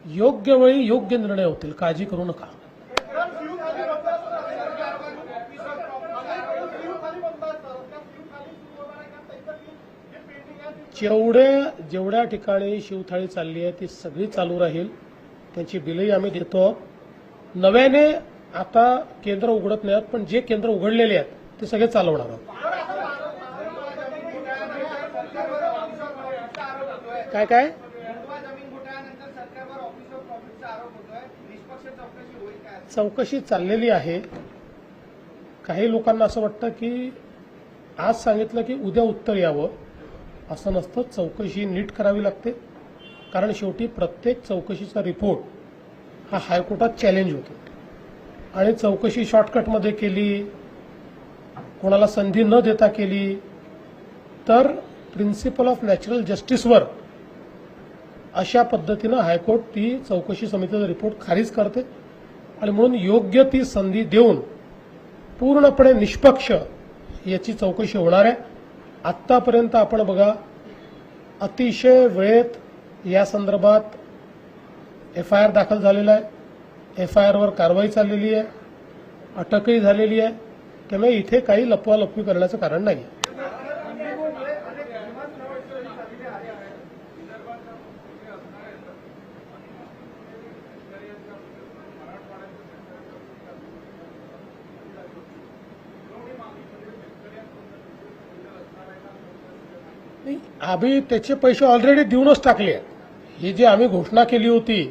योग्य वेळी योग्य निर्णय होतील, काळजी करू नका. जेवढ्या ठिकाणी शिवथाळी चालली आहे ती सगळी चालू राहील. त्यांची बिलही आम्ही देतो. नव्याने आता केंद्र उघडत नाहीत, पण जे केंद्र उघडलेले आहेत ते सगळे चालवणार आहोत. काय काय चौकशी चाललेली आहे. काही लोकांना असं वाटतं की आज सांगितलं की उद्या उत्तर यावं, असं नसतं. चौकशी नीट करावी लागते, कारण शेवटी प्रत्येक चौकशीचा रिपोर्ट हा हायकोर्टात चॅलेंज होतो. आणि चौकशी शॉर्टकटमध्ये केली, कोणाला संधी न देता केली तर प्रिन्सिपल ऑफ नॅचरल जस्टिसवर अशा पद्धतीनं हायकोर्ट ती चौकशी समितीचा रिपोर्ट खारिज करते. आणि म्हणून योग्य ती संधी देऊन पूर्णपणे निष्पक्ष याची चौकशी होणार आहे. आत्तापर्यंत आपण बघा, अतिशय वेळेत या संदर्भात FIR दाखल झालेला आहे. FIR वर कारवाई चाललेली आहे, अटकही झालेली आहे. त्यामुळे इथे काही लपवालपवी करण्याचं कारण नाही. आम्ही त्याचे पैसे ऑलरेडी देऊनच टाकले आहेत. ही जी आम्ही घोषणा केली होती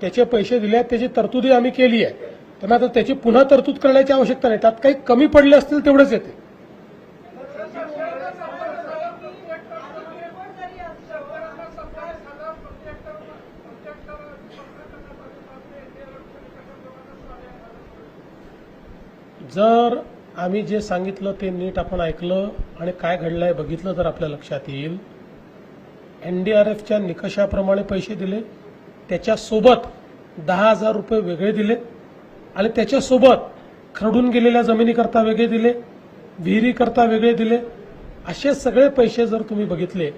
त्याचे पैसे दिले आहेत, त्याची तरतुदी आम्ही केली आहे. त्यामुळे आता त्याची पुन्हा तरतूद करण्याची आवश्यकता नाही. त्यात काही कमी पडले असतील तेवढेच येते. जर आम्ही जे सांगितलं ते नीट आपण ऐकलं आणि काय घडलंय बघितलं तर आपल्या लक्षात येईल. NDRFच्या निकषाप्रमाणे पैसे दिले, त्याच्यासोबत 10,000 रुपये वेगळे दिले आणि त्याच्यासोबत खरडून गेलेल्या जमिनीकरता वेगळे दिले, विहिरीकरता वेगळे दिले. असे सगळे पैसे जर तुम्ही बघितले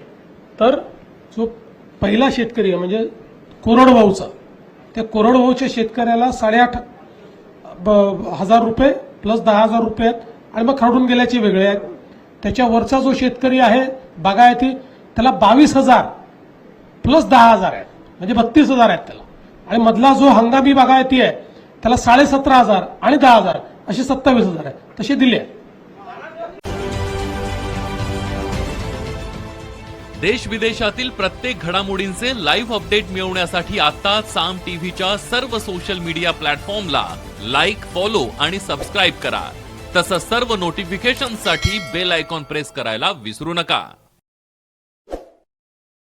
तर जो पहिला शेतकरी म्हणजे कोरडवाहूचा, त्या कोरडवाहूच्या शेतकऱ्याला 8,500 रुपये प्लस 10,000 रुपये आहेत आणि मग खरडून गेल्याचे वेगळे आहेत. त्याच्यावरचा जो शेतकरी आहे बागायती, त्याला 22,000 प्लस 10,000 आहेत, म्हणजे 32,000 आहेत त्याला. आणि मधला जो हंगामी बागायती आहे त्याला 17,500 आणि 10,000 असे 27,000 आहेत. तसे दिले. देश विदेशातील प्रत्येक घडामोडींचे लाईव्ह अपडेट मिळवण्यासाठी आता साम टीव्हीच्या सर्व सोशल मीडिया प्लॅटफॉर्मला लाईक, फॉलो आणि सबस्क्राईब करा. तसंच सर्व नोटिफिकेशनसाठी बेल आयकॉन प्रेस करायला विसरू नका.